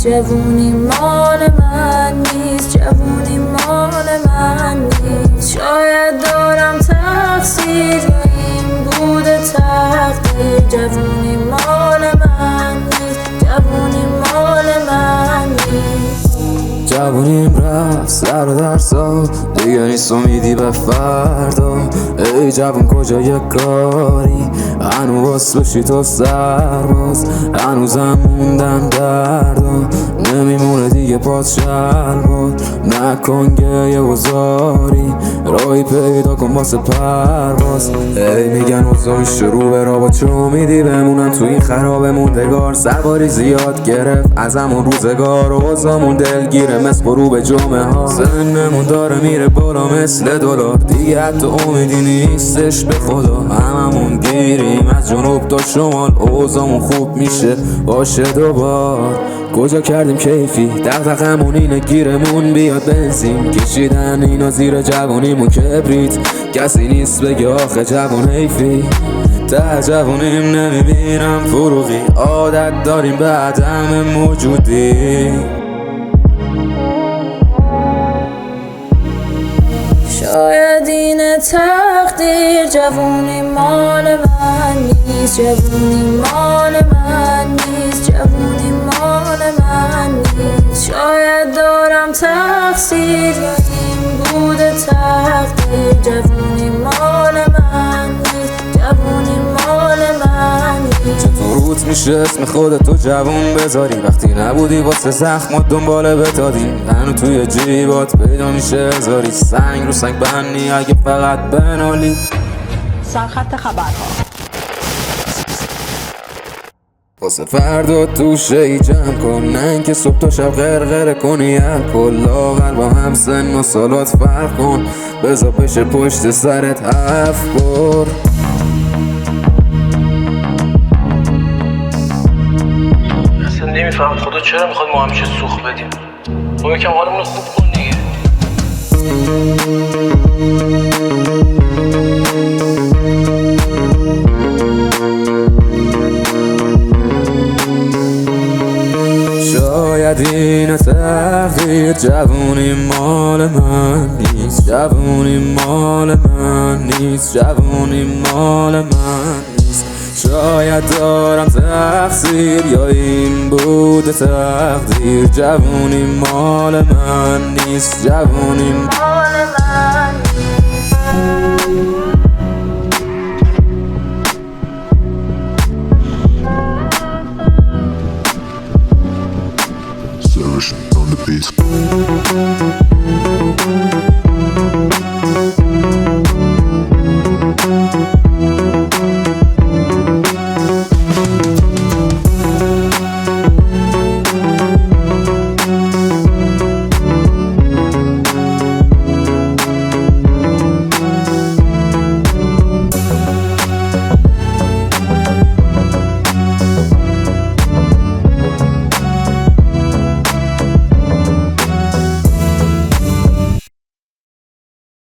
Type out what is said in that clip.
نیست، جوونی مال من نیست، جوونی مال من نیست. شاید دارم تقصیر یا این بوده تقدیر، جوونی مال من نیست، جوونی مال من نیست. جوونیم رفت سر و درسا، دیگه نیست امیدی به فردا. ای جوون کجای کاری، هنوز بشی تو سرباز. هنوزم موندن دردا، نمیمونه دیگه پاس شلوار. نکن گریه و زاری، راهی پیدا کن واسه پرواز. ای میگن اوضاع شروع به را، با چه امیدی بمونن تو این خراب موندگار. سواری زیاد گرفت از همون روزگار، اوضاعمون دلگیره مثل غروب جمعه ها. سنمون داره میره بالا مثل دلار، دیگه حتی امیدی نیستش به خدا. هممون گیریم از جنوب تا شمال، اوضاعمون خوب میشه باشه دوبار. کجا کردیم کیفی، دغدغمون اینه گیرمون بیاد بنزین. کشیدن اینا زیر جوونیمون کبریت، کسی نیست بگه آخه جوون حیفی. ته جوونیم نمیبینم فروغی، عادت داریم به عدم موجودی. شاید این تقدیر، جوونی مال من نیست، جوونی مال من نیست، جوونی مال من نیست. شاید دارم تقصیر یا این بوده تقدیر، جوونی مال من نیست، جوونی مال من نیست. چطور روت میشه اسم خودتو جوون بذاری، وقتی نبودی واسه زخمات دنباله بتادی. هنو توی جیبات پیدا میشه هزاری، سنگ رو سنگ بندی اگه فقط بنالی. سرخط خبرها واسه فردا تو شی جمع کن، نه اینکه صبح تا شب غرغره کنی الکل. لاغر با هم سن و سالات فرق کن، بذار بشه پشت سرت 7 بار. اصلا نمیفهم خدا چرا میخواد ما همیشه سوخت بدیم. ما یکم حالمون رو خوب کن دیگه. شاید این تقدیر، جوونی مال من نیست، جوونی مال من نیست، جوونی مال من نیست. شاید دارم تقصیر یا این بوده تقدیر، جوونی مال من نیست، جوونی